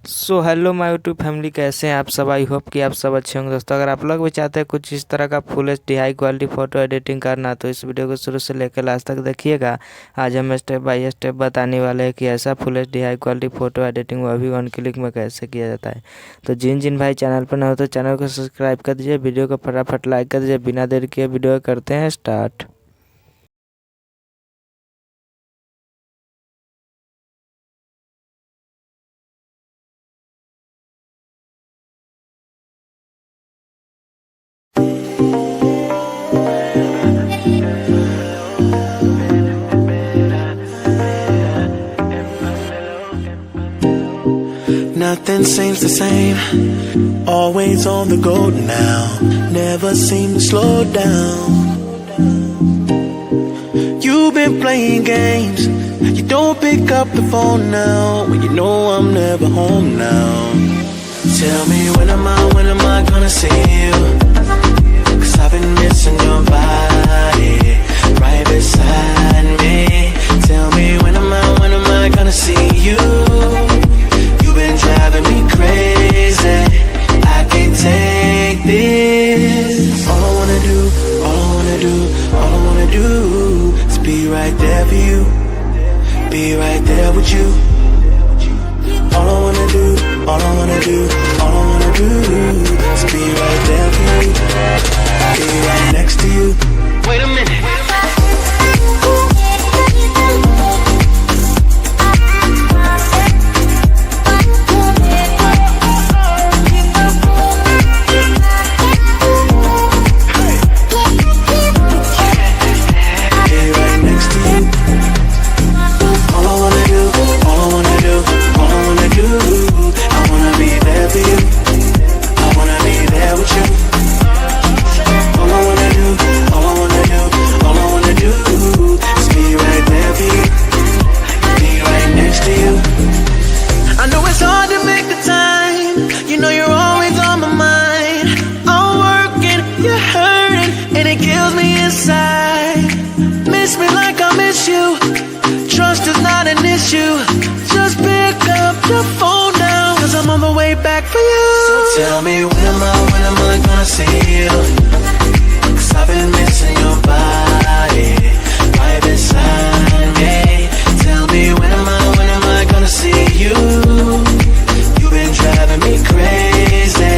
So hello my YouTube family, कैसे हैं आप सब। आई होप कि आप सब अच्छे होंगे। दोस्तों अगर आप लोग भी चाहते हैं कुछ इस तरह का full HD high quality photo editing करना, तो इस वीडियो को शुरू से लेकर लास्ट तक देखिएगा। आज हम स्टेप बाय स्टेप बताने वाले हैं कि ऐसा full HD high quality photo editing वो भी 1 क्लिक में कैसे किया जाता है। तो जिन भाई चैनल पर न हो तो चैनल को सब्सक्राइब कर दीजिए, वीडियो को फटाफट लाइक कर दीजिए। बिना देर किए वीडियो करते हैं start. Nothing seems the same, always on the go now, never seem to slow down. You've been playing games, you don't pick up the phone now, when you know I'm never home now. Tell me when am I gonna see you? 'Cause I've been missing your body, right beside me. Tell me when am I gonna see you? Driving me crazy, I can't take this. All I wanna do, all I wanna do, all I wanna do is be right there for you, be right there with you. All I wanna do, all I wanna do, all I wanna do is be right there for you, be right next to you. Wait a minute. Miss me like I miss you. Trust is not an issue. Just pick up the phone now, 'cause I'm on the way back for you. So tell me when am I gonna see you? 'Cause I've been missing your body right beside me. Tell me when am I gonna see you? You've been driving me crazy,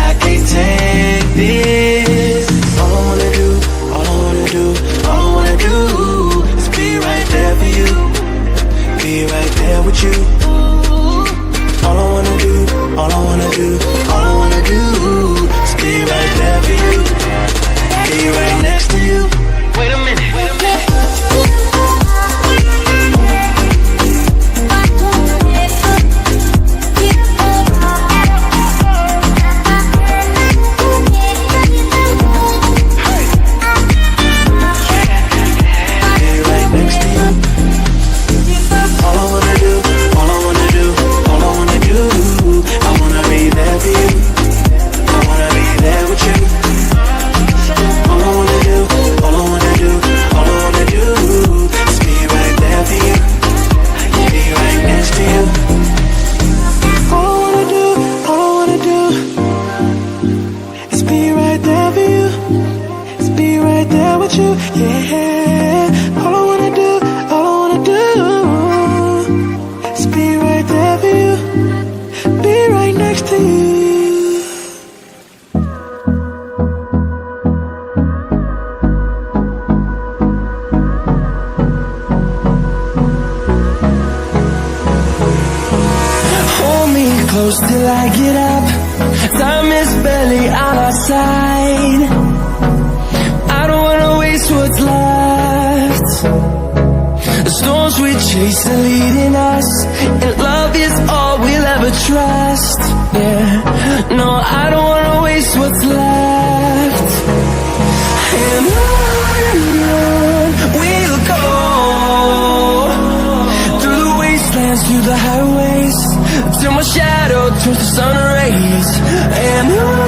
I can't take this. All I wanna do, all I wanna do, all I wanna do is be right there for you, be right there with you. All I wanna do, all I wanna do, all I wanna do is be right there for you, be right next to you. Wait a minute, wait a minute. Yeah, all I wanna do, all I wanna do is be right there for you, be right next to you. Hold me close till I get up, time is barely on our side. What's left? The storms we chase are leading us, and love is all we'll ever trust. Yeah, no, I don't wanna waste what's left. And on we'll go, through the wastelands, through the highways, till my shadow turns to sun rays. And on